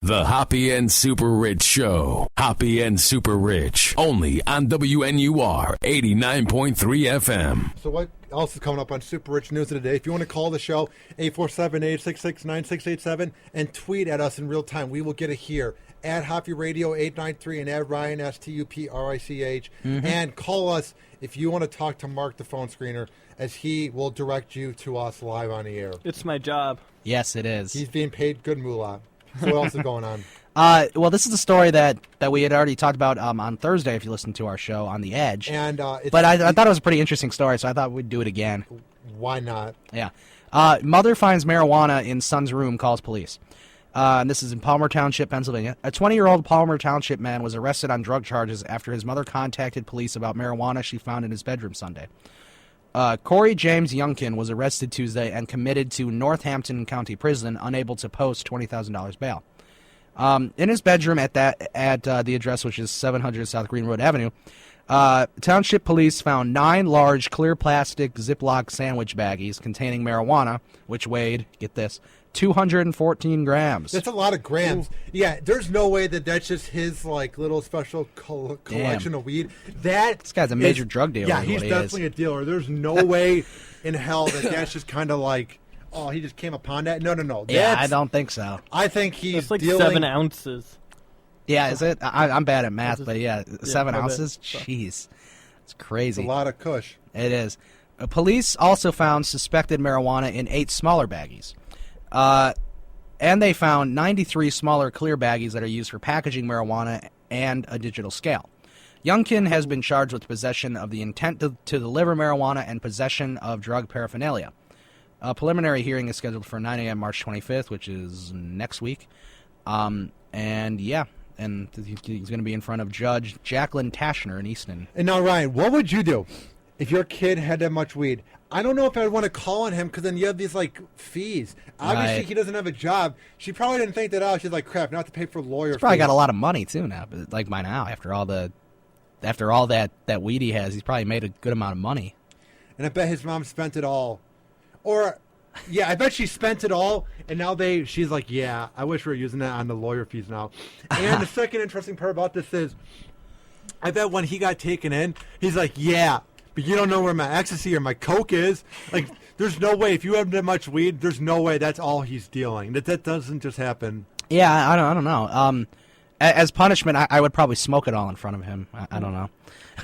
The Hoppe and SuperRICH Show. Hoppe and SuperRICH. Only on WNUR 89.3 FM. So what else is coming up on Super Rich News of the Day? If you want to call the show, 847-866-9687, and tweet at us in real time. We will get it here at Hoppe Radio 893 and at Ryan, STUPRICH. And call us if you want to talk to Mark, the phone screener, as he will direct you to us live on the air. It's my job. Yes, it is. He's being paid good moolah. So what else is going on? Well, this is a story that we had already talked about on Thursday, if you listen to our show On the Edge. And but I thought it was a pretty interesting story, so I thought we'd do it again. Why not? Yeah. Mother finds marijuana in son's room, calls police. And this is in Palmer Township, Pennsylvania. A 20-year-old Palmer Township man was arrested on drug charges after his mother contacted police about marijuana she found in his bedroom Sunday. Corey James Youngkin was arrested Tuesday and committed to Northampton County Prison, unable to post $20,000 bail. In his bedroom at the address, which is 700 South Green Road Avenue, Township police found 9 large clear plastic Ziploc sandwich baggies containing marijuana, which weighed, get this, 214 grams. That's a lot of grams. Ooh. Yeah, there's no way that's just his little special collection of weed. This guy's a major drug dealer. Yeah, he's definitely a dealer. There's no way in hell that's just kind of oh, he just came upon that. No. Yeah, I don't think so. I think he's like dealing 7 ounces. Yeah, is it? I'm bad at math, but yeah, 7 ounces? Jeez. It's crazy. It's a lot of kush. It is. Police also found suspected marijuana in 8 smaller baggies. And they found 93 smaller clear baggies that are used for packaging marijuana and a digital scale. Youngkin has been charged with possession of the intent to deliver marijuana and possession of drug paraphernalia. A preliminary hearing is scheduled for 9 a.m. March 25th, which is next week. And he's going to be in front of Judge Jacqueline Tashner in Easton. And now, Ryan, what would you do if your kid had that much weed? I don't know if I'd want to call on him because then you have these fees. Obviously, He doesn't have a job. She probably didn't think that out. She's like, crap, not to pay for lawyer fees. He's probably got a lot of money too now. But by now, after all that weed he has, he's probably made a good amount of money. And I bet his mom spent it all. Or, yeah, I bet she spent it all, and now she's like, yeah, I wish we were using that on the lawyer fees now. And the second interesting part about this is, I bet when he got taken in, he's like, yeah, but you don't know where my ecstasy or my coke is. There's no way. If you have that much weed, there's no way that's all he's dealing. That doesn't just happen. Yeah, I don't know. As punishment, I would probably smoke it all in front of him. I don't know.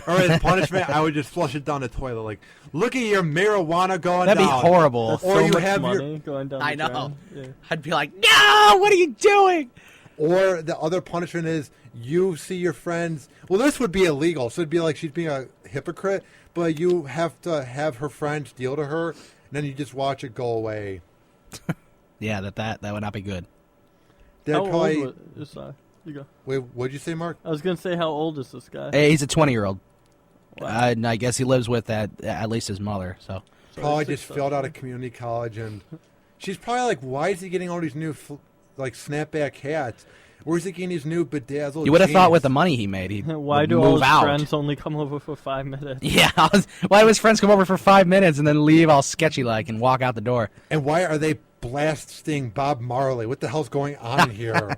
Or as punishment, I would just flush it down the toilet. Look at your marijuana going That'd down. That'd be horrible. That's or so you much have money going down. I know. Ground. Yeah. I'd be like, no, what are you doing? Or the other punishment is you see your friends. Well, this would be illegal, so it'd be like she's being a hypocrite. But you have to have her friends deal to her, and then you just watch it go away. Yeah, that would not be good. How old is you go. Wait, what'd you say, Mark? I was going to say, how old is this guy? Hey, he's a 20-year-old. Wow. And I guess he lives with at least his mother. So probably just failed out of community college, and she's probably like, why is he getting all these new snapback hats? Where's he getting these new bedazzled You would have jeans? thought with the money he made, he'd Why do move all his out. friends only come over for 5 minutes? Yeah, why do his friends come over for 5 minutes and then leave all sketchy-like and walk out the door? And why are they blasting Bob Marley? What the hell's going on here?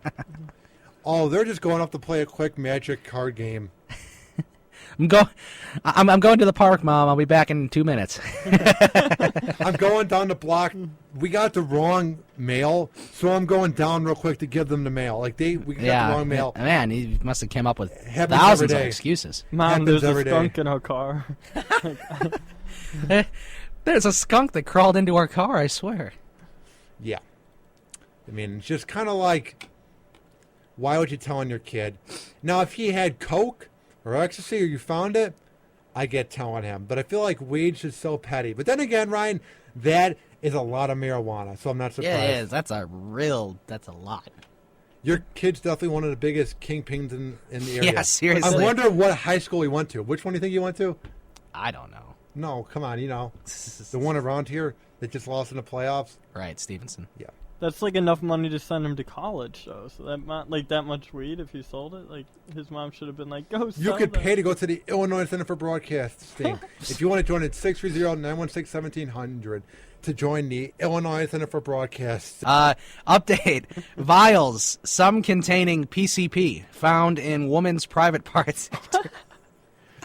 Oh, they're just going up to play a quick Magic card game. I'm going to the park, Mom. I'll be back in 2 minutes. I'm going down the block. We got the wrong mail, so I'm going down real quick to give them the mail. We got the wrong mail. Man, he must have come up with Happens thousands every of day. excuses. Mom, there's every a skunk in our car. There's a skunk that crawled into our car, I swear. Yeah. I mean, it's just kind of like, why would you tell on your kid? Now, if he had coke or ecstasy or you found it, I get telling him. But I feel like weed's is so petty. But then again, Ryan, that is a lot of marijuana, so I'm not surprised. Yeah, it is. That's a lot. Your kid's definitely one of the biggest kingpins in the area. Yeah, seriously. I wonder what high school he went to. Which one do you think he went to? I don't know. No, come on, the one around here that just lost in the playoffs. Right, Stevenson. Yeah. That's enough money to send him to college, though. So that much weed, if he sold it, his mom should have been like, go sell You could that. pay to go to the Illinois Center for Broadcasting. If you want to join it, 630-916-1700. to join the Illinois Center for Broadcast. Update. Vials, some containing PCP, found in woman's private parts.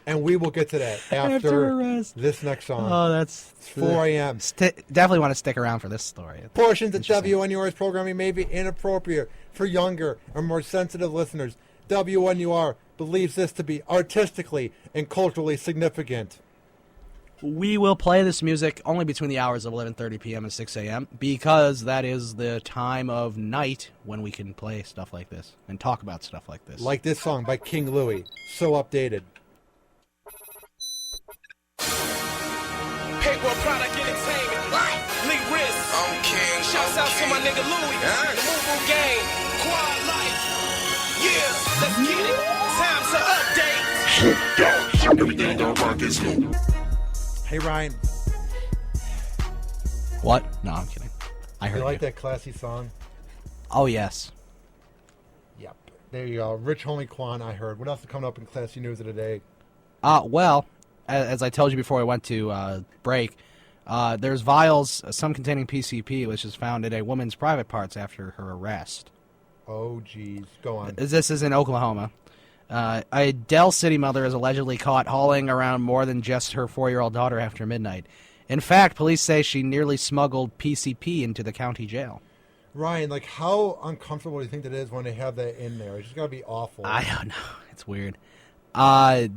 And we will get to that After arrest. This next song. Oh, that's... It's 4 a.m. Definitely want to stick around for this story. Portions of WNUR's programming may be inappropriate for younger or more sensitive listeners. WNUR believes this to be artistically and culturally significant. We will play this music only between the hours of 11:30 p.m. and 6 a.m. because that is the time of night when we can play stuff like this and talk about stuff like this. Like this song by King Louie, So Updated. Payroll product entertainment. Lee Risk. I'm King. Shouts out to my nigga Louie. The Move Game. Quad Life. Yeah, let's get it. Time to update. Everything don't rock is new. Hey, Ryan. What? No, I'm kidding. I heard You like that classy song? Oh, yes. Yep. There you go. Rich Homie Quan, I heard. What else is coming up in classy news of the day? Well, as I told you before I went to break, there's vials, some containing PCP, which is found in a woman's private parts after her arrest. Oh, geez. Go on. This is in Oklahoma. A Dell City mother is allegedly caught hauling around more than just her 4-year-old daughter after midnight. In fact, police say she nearly smuggled PCP into the county jail. Ryan, like, how uncomfortable do you think that is when they have that in there? It's just got to be awful. I don't know. It's weird. The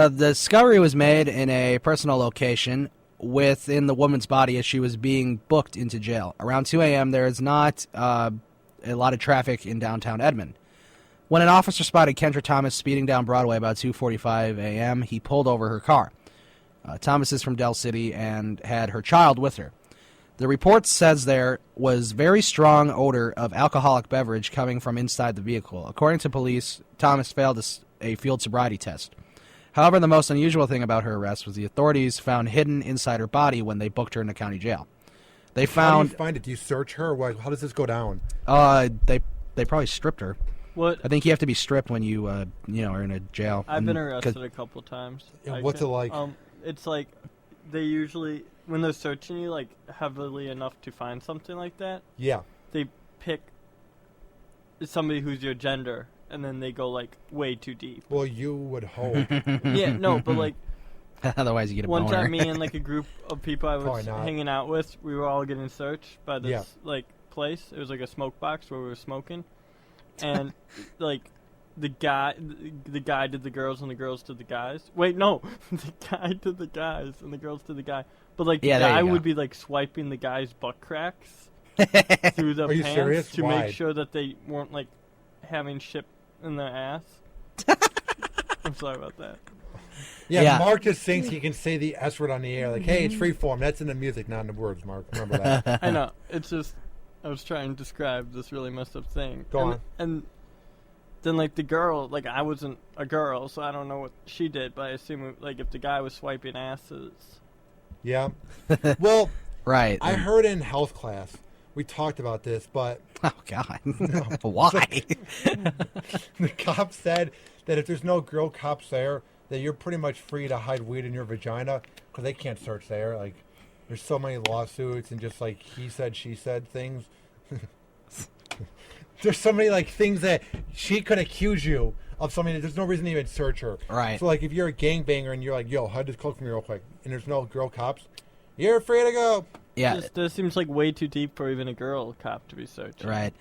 discovery was made in a personal location within the woman's body as she was being booked into jail. Around 2 a.m., there is not a lot of traffic in downtown Edmond. When an officer spotted Kendra Thomas speeding down Broadway about 2:45 a.m., he pulled over her car. Thomas is from Dell City and had her child with her. The report says there was very strong odor of alcoholic beverage coming from inside the vehicle. According to police, Thomas failed a field sobriety test. However, the most unusual thing about her arrest was the authorities found hidden inside her body when they booked her in the county jail. They found... How do you find it? Do you search her? How does this go down? They probably stripped her. What? I think you have to be stripped when you are in a jail. I've been arrested a couple times. Yeah, what's it like? It's like they usually, when they're searching you, like, heavily enough to find something like that, Yeah. they pick somebody who's your gender, and then they go, like, way too deep. Well, you would hope. Yeah, no, but, like, Otherwise you get a one boner. time me and, like, a group of people I was Probably not. hanging out with, we were all getting searched by this, Yeah. like, place. It was, like, a smoke box where we were smoking. And, like, the guy did the girls and the girls did the guys. Wait, no. The guy did the guys and the girls did the guy. But, like, the guy would be, like, swiping the guy's butt cracks through the Are you pants serious? to Why? make sure that they weren't, like, having shit in their ass. I'm sorry about that. Yeah, Mark just thinks he can say the S word on the air. Like, hey, it's free form. That's in the music, not in the words, Mark. Remember that. I know. It's just, I was trying to describe this really messed up thing. Go on. And then, like, the girl, like, I wasn't a girl, so I don't know what she did, but I assume, like, if the guy was swiping asses. Yeah. Well, right. I heard in health class, we talked about this, but... Oh, God. Why? The cop said that if there's no girl cops there, that you're pretty much free to hide weed in your vagina, because they can't search there. Like, there's so many lawsuits and just, like, he said, she said things. There's so many, like, things that she could accuse you of something that there's no reason to even search her. Right. So, like, if you're a gangbanger and you're like, yo, hide this cloak from me real quick, and there's no girl cops, you're free to go. Yeah. This seems like way too deep for even a girl cop to be searching. Right.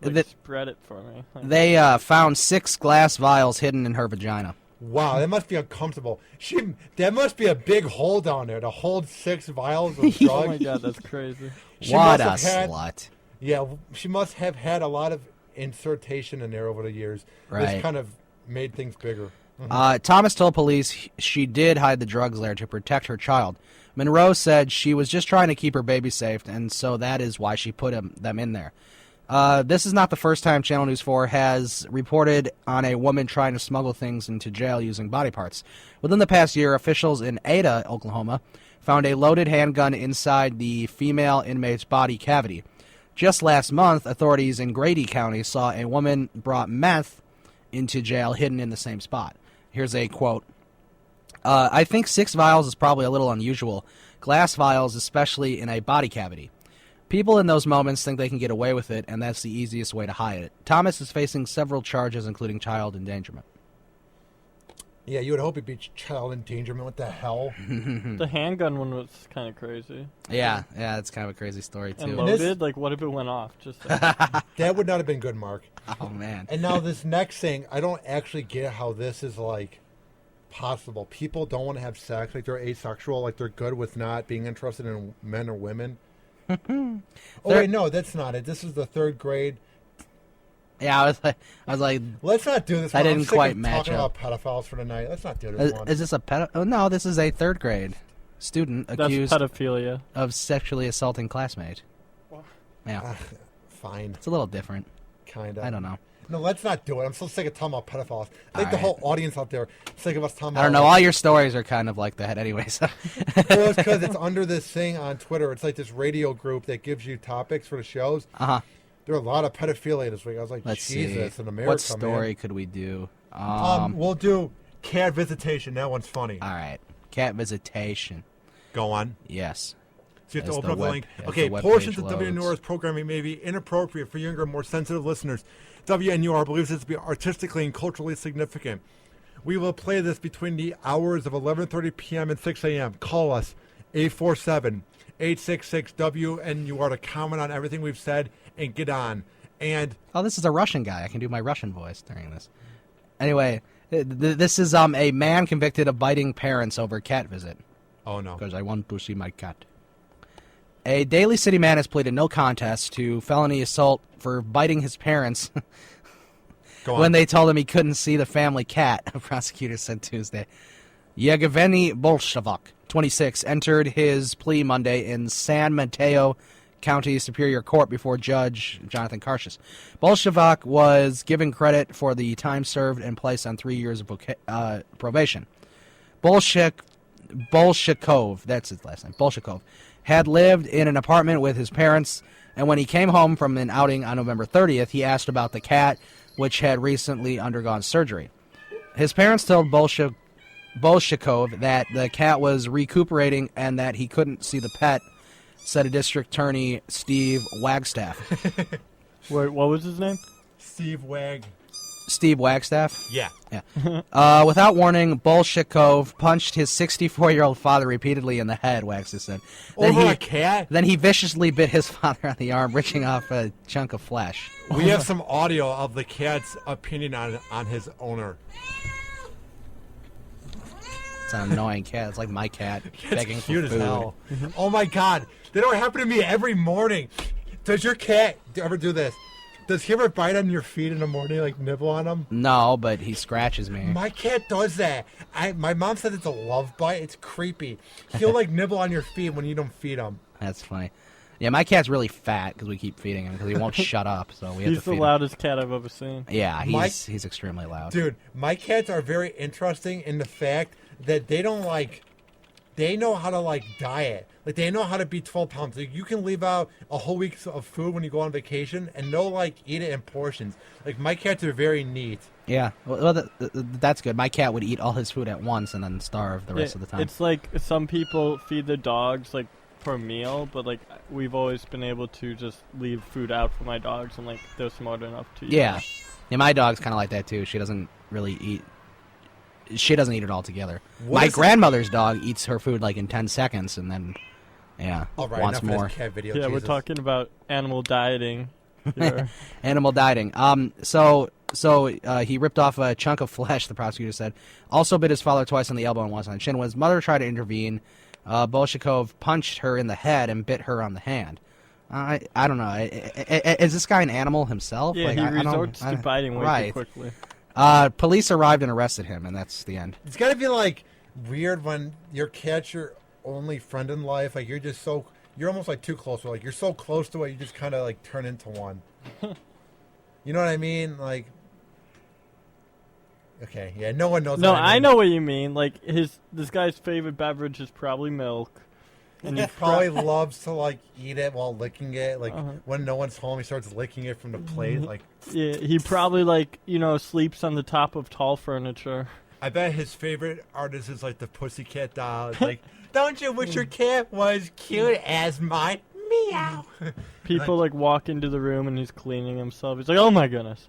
Like, spread it for me. Like, They found 6 glass vials hidden in her vagina. Wow, that must be uncomfortable. That must be a big hole down there to hold 6 vials of drugs. oh my god, that's crazy. What a slut. Yeah, she must have had a lot of insertion in there over the years. Right. This kind of made things bigger. Thomas told police she did hide the drugs there to protect her child. Monroe said she was just trying to keep her baby safe, and so that is why she put them in there. This is not the first time Channel News 4 has reported on a woman trying to smuggle things into jail using body parts. Within the past year, officials in Ada, Oklahoma, found a loaded handgun inside the female inmate's body cavity. Just last month, authorities in Grady County saw a woman brought meth into jail hidden in the same spot. Here's a quote. I think 6 vials is probably a little unusual. glass vials, especially in a body cavity. People in those moments think they can get away with it, and that's the easiest way to hide it. Thomas is facing several charges, including child endangerment. Yeah, you would hope it'd be child endangerment. What the hell? The handgun one was kind of crazy. Yeah, it's kind of a crazy story, too. And loaded? Like, what if it went off? Just That would not have been good, Mark. Oh, man. And now this next thing, I don't actually get how this is, like, possible. People don't want to have sex. Like, they're asexual. Like, they're good with not being interested in men or women. Wait, no, that's not it. This is the 3rd grade. Yeah, I was like, let's not do this. I didn't I'm sick quite of match talking up. about pedophiles for tonight. Let's not do this one. Is this a pedo? Oh, no, this is a 3rd grade student accused That's pedophilia. of sexually assaulting classmate. Yeah, Fine. it's a little different. Kind of. I don't know. No, let's not do it. I'm so sick of talking about pedophiles. I think the whole audience out there is sick of us talking about I don't know. All your stories are kind of like that anyway. So. Well, it's because it's under this thing on Twitter. It's like this radio group that gives you topics for the shows. Uh-huh. There are a lot of pedophilia this week. I was like, Let's Jesus, see. in America, What story man. could we do? We'll do cat visitation. That one's funny. All right. Cat visitation. Go on. Yes. So you have As to open the up the web- link. as Okay, the web portions page of loads. WNUR's programming may be inappropriate for younger, more sensitive listeners. WNUR believes it to be artistically and culturally significant. We will play this between the hours of 11:30 p.m. and 6 a.m. Call us, 847-866-WNUR to comment on everything we've said and get on. And Oh, this is a Russian guy. I can do my Russian voice during this. Anyway, this is a man convicted of biting parents over cat visit. oh no. Because I want to see my cat. A Daly City man has pleaded no contest to felony assault for biting his parents Go on. when they told him he couldn't see the family cat, a prosecutor said Tuesday. Yevgeny Bolshevik, 26, entered his plea Monday in San Mateo County Superior Court before Judge Jonathan Karshis. Bolshevik was given credit for the time served and placed on 3 years of probation. Bolshakov, that's his last name, Bolshakov, had lived in an apartment with his parents, and when he came home from an outing on November 30th, he asked about the cat, which had recently undergone surgery. His parents told Bolshakov that the cat was recuperating and that he couldn't see the pet, said a district attorney, Steve Wagstaff. Wait, what was his name? Steve Wag. Steve Wagstaff? Yeah. Yeah. Without warning, Bolshakov punched his 64-year-old father repeatedly in the head, Wagstaff said. Over a cat? Then he viciously bit his father on the arm, ripping off a chunk of flesh. We have some audio of the cat's opinion on his owner. It's an annoying cat. It's like my cat begging It's cute for as food. hell. Oh my god. That don't happen to me every morning. Does your cat ever do this? Does he ever bite on your feet in the morning, like nibble on them? No, but he scratches me. My cat does that. My mom said it's a love bite. It's creepy. He'll like nibble on your feet when you don't feed him. That's funny. Yeah, my cat's really fat because we keep feeding him because he won't shut up. So we have He's to the feed loudest cat I've ever seen. him. Yeah, My- he's extremely loud. Dude, my cats are very interesting in the fact that they don't like, they know how to like diet. Like they know how to be 12 pounds. Like you can leave out a whole week of food when you go on vacation and they'll like eat it in portions. Like my cats are very neat. Yeah, well, that's good. My cat would eat all his food at once and then starve the rest of the time. It's like some people feed their dogs like per meal, but like we've always been able to just leave food out for my dogs, and like they're smart enough to eat Yeah. it. Yeah, my dog's kind of like that too. She doesn't really eat. She doesn't eat it all together. What My is it- grandmother's dog eats her food like in 10 seconds and then, yeah, All right, wants enough more. of this cat video. Yeah, we're Jesus. talking about animal dieting here. Animal dieting. So he ripped off a chunk of flesh, the prosecutor said. Also bit his father twice on the elbow and once on the chin. When his mother tried to intervene, Bolshakov punched her in the head and bit her on the hand. I don't know. Is this guy an animal himself? Yeah, he I don't- resorts to biting way right. too quickly. Police arrived and arrested him, and that's the end. It's got to be like weird when your cat's your only friend in life. Like you're just so, you're almost like too close. Like you're so close to it, you just kind of like turn into one. You know what I mean? Like, okay, yeah, no one knows. No, what I I mean. know what you mean. Like this guy's favorite beverage is probably milk. And He you probably loves to like eat it while licking it. Like Uh-huh. when no one's home, he starts licking it from the plate. Like Yeah, he probably like sleeps on the top of tall furniture. I bet his favorite artist is like the Pussycat Dolls. Like Don't you wish your cat was cute as mine? Meow. People like walk into the room and he's cleaning himself. He's like, oh my goodness.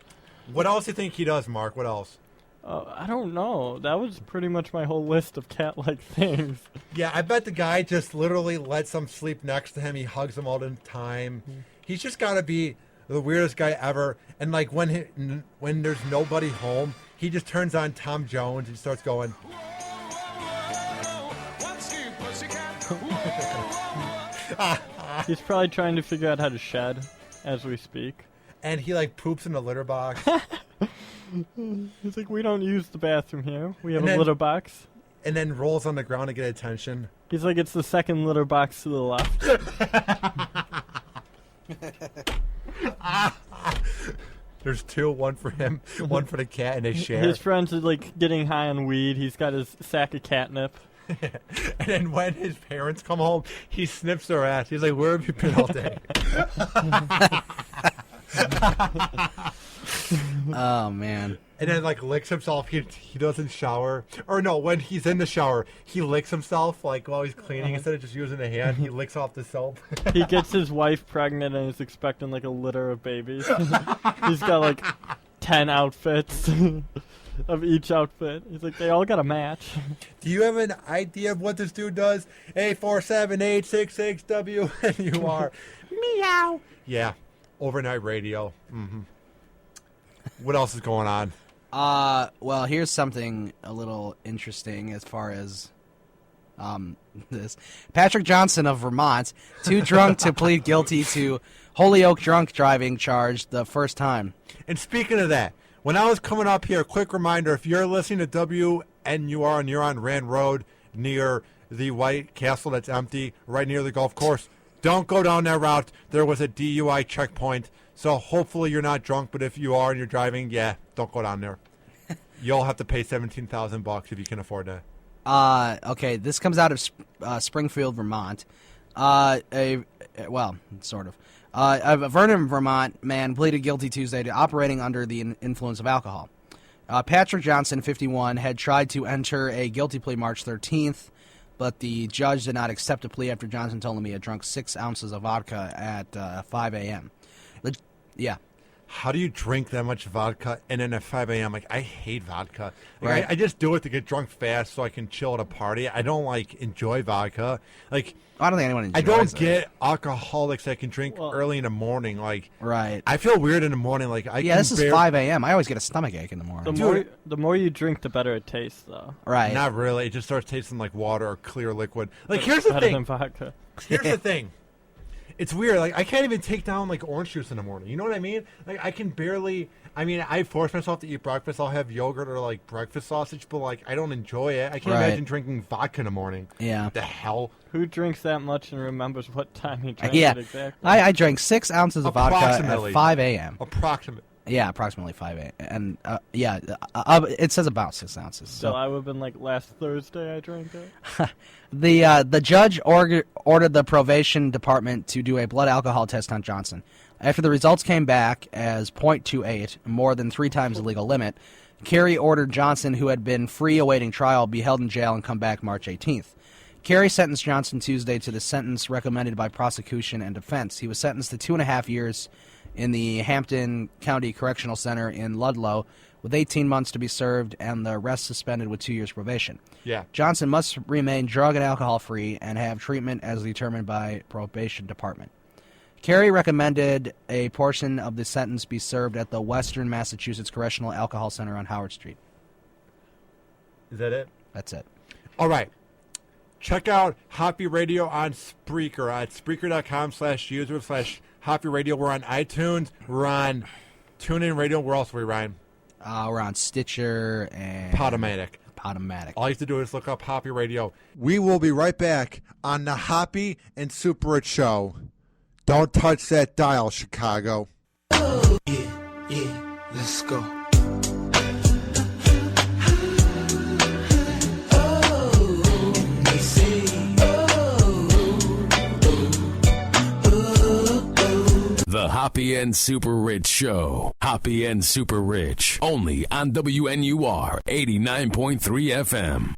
What else do you think he does, Mark? What else? I don't know. That was pretty much my whole list of cat-like things. Yeah, I bet the guy just literally lets them sleep next to him. He hugs them all the time. He's just got to be the weirdest guy ever. And like when there's nobody home, he just turns on Tom Jones and starts going. He's probably trying to figure out how to shed as we speak. And he like poops in the litter box. He's like, we don't use the bathroom here. We have And a then- litter box. And then rolls on the ground to get attention. He's like, it's the second litter box to the left. There's two, one for him, one for the cat, and they share. His friends are like getting high on weed. He's got his sack of catnip. And then when his parents come home, he snips their ass. He's like, where have you been all day? Oh, man. And then like licks himself. He doesn't shower. Or no, when he's in the shower, he licks himself like while he's cleaning. Instead of just using a hand, he licks off the soap. He gets his wife pregnant and is expecting like a litter of babies. He's got like 10 outfits of each outfit. He's like, they all got a match. Do you have an idea of what this dude does? 847-866-WNUR. Meow. Yeah. Overnight radio. Mm-hmm. What else is going on? Well, here's something a little interesting as far as this. Patrick Johnson of Vermont, too drunk to plead guilty to Holyoke drunk driving charge the first time. And speaking of that, when I was coming up here, quick reminder, if you're listening to WNUR and you're on Rand Road near the White Castle that's empty, right near the golf course, don't go down that route. There was a DUI checkpoint. So hopefully you're not drunk, but if you are and you're driving, yeah, don't go down there. You'll have to pay $17,000 if you can afford that. Okay, this comes out of Springfield, Vermont. Well, sort of. A Vernon, Vermont man pleaded guilty Tuesday to operating under the influence of alcohol. Patrick Johnson, 51, had tried to enter a guilty plea March 13th, but the judge did not accept a plea after Johnson told him he had drunk 6 ounces of vodka at 5 a.m. Yeah. How do you drink that much vodka and then at 5 a.m.? Like, I hate vodka. Like, Right. I just do it to get drunk fast so I can chill at a party. I don't, like, enjoy vodka. Like, I don't think anyone enjoys I don't it. get alcoholics that can drink Well- early in the morning. Like, Right. I feel weird in the morning. Like, Yeah, this is 5 a.m. I always get a stomach ache in the morning. The more you drink, the better it tastes, though. Right. Not really. It just starts tasting like water or clear liquid. Like, here's the Better thing. than vodka. Here's the thing. It's weird. Like, I can't even take down, like, orange juice in the morning. You know what I mean? Like, I can barely... I mean, I force myself to eat breakfast. I'll have yogurt or, like, breakfast sausage, but, like, I don't enjoy it. I can't Right. imagine drinking vodka in the morning. Yeah. What the hell? Who drinks that much and remembers what time he drank Yeah. it exactly? I drank 6 ounces of vodka Approximately. at 5 a.m. Approximate. Yeah, approximately 5 a.m. And, it says about 6 ounces. So So I would have been like last Thursday I drank it. the judge ordered the probation department to do a blood alcohol test on Johnson. After the results came back as .28, more than 3 times the legal limit, Carey ordered Johnson, who had been free awaiting trial, be held in jail and come back March 18th. Carey sentenced Johnson Tuesday to the sentence recommended by prosecution and defense. He was sentenced to 2.5 years in the Hampton County Correctional Center in Ludlow, with 18 months to be served and the rest suspended with 2 years probation. Yeah. Johnson must remain drug and alcohol free and have treatment as determined by probation department. Carey recommended a portion of the sentence be served at the Western Massachusetts Correctional Alcohol Center on Howard Street. Is that it? That's it. All right. Check out Hoppe Radio on Spreaker at Spreaker.com/user/Hoppe Radio. We're on iTunes. We're on TuneIn Radio. Where else are we, Ryan? We're on Stitcher and Podomatic. All you have to do is look up Hoppe Radio. We will be right back on the Hoppe and SuperRICH Show. Don't touch that dial, Chicago. Yeah, let's go. The Hoppe and SuperRICH Show. Hoppe and SuperRICH. Only on WNUR 89.3 FM.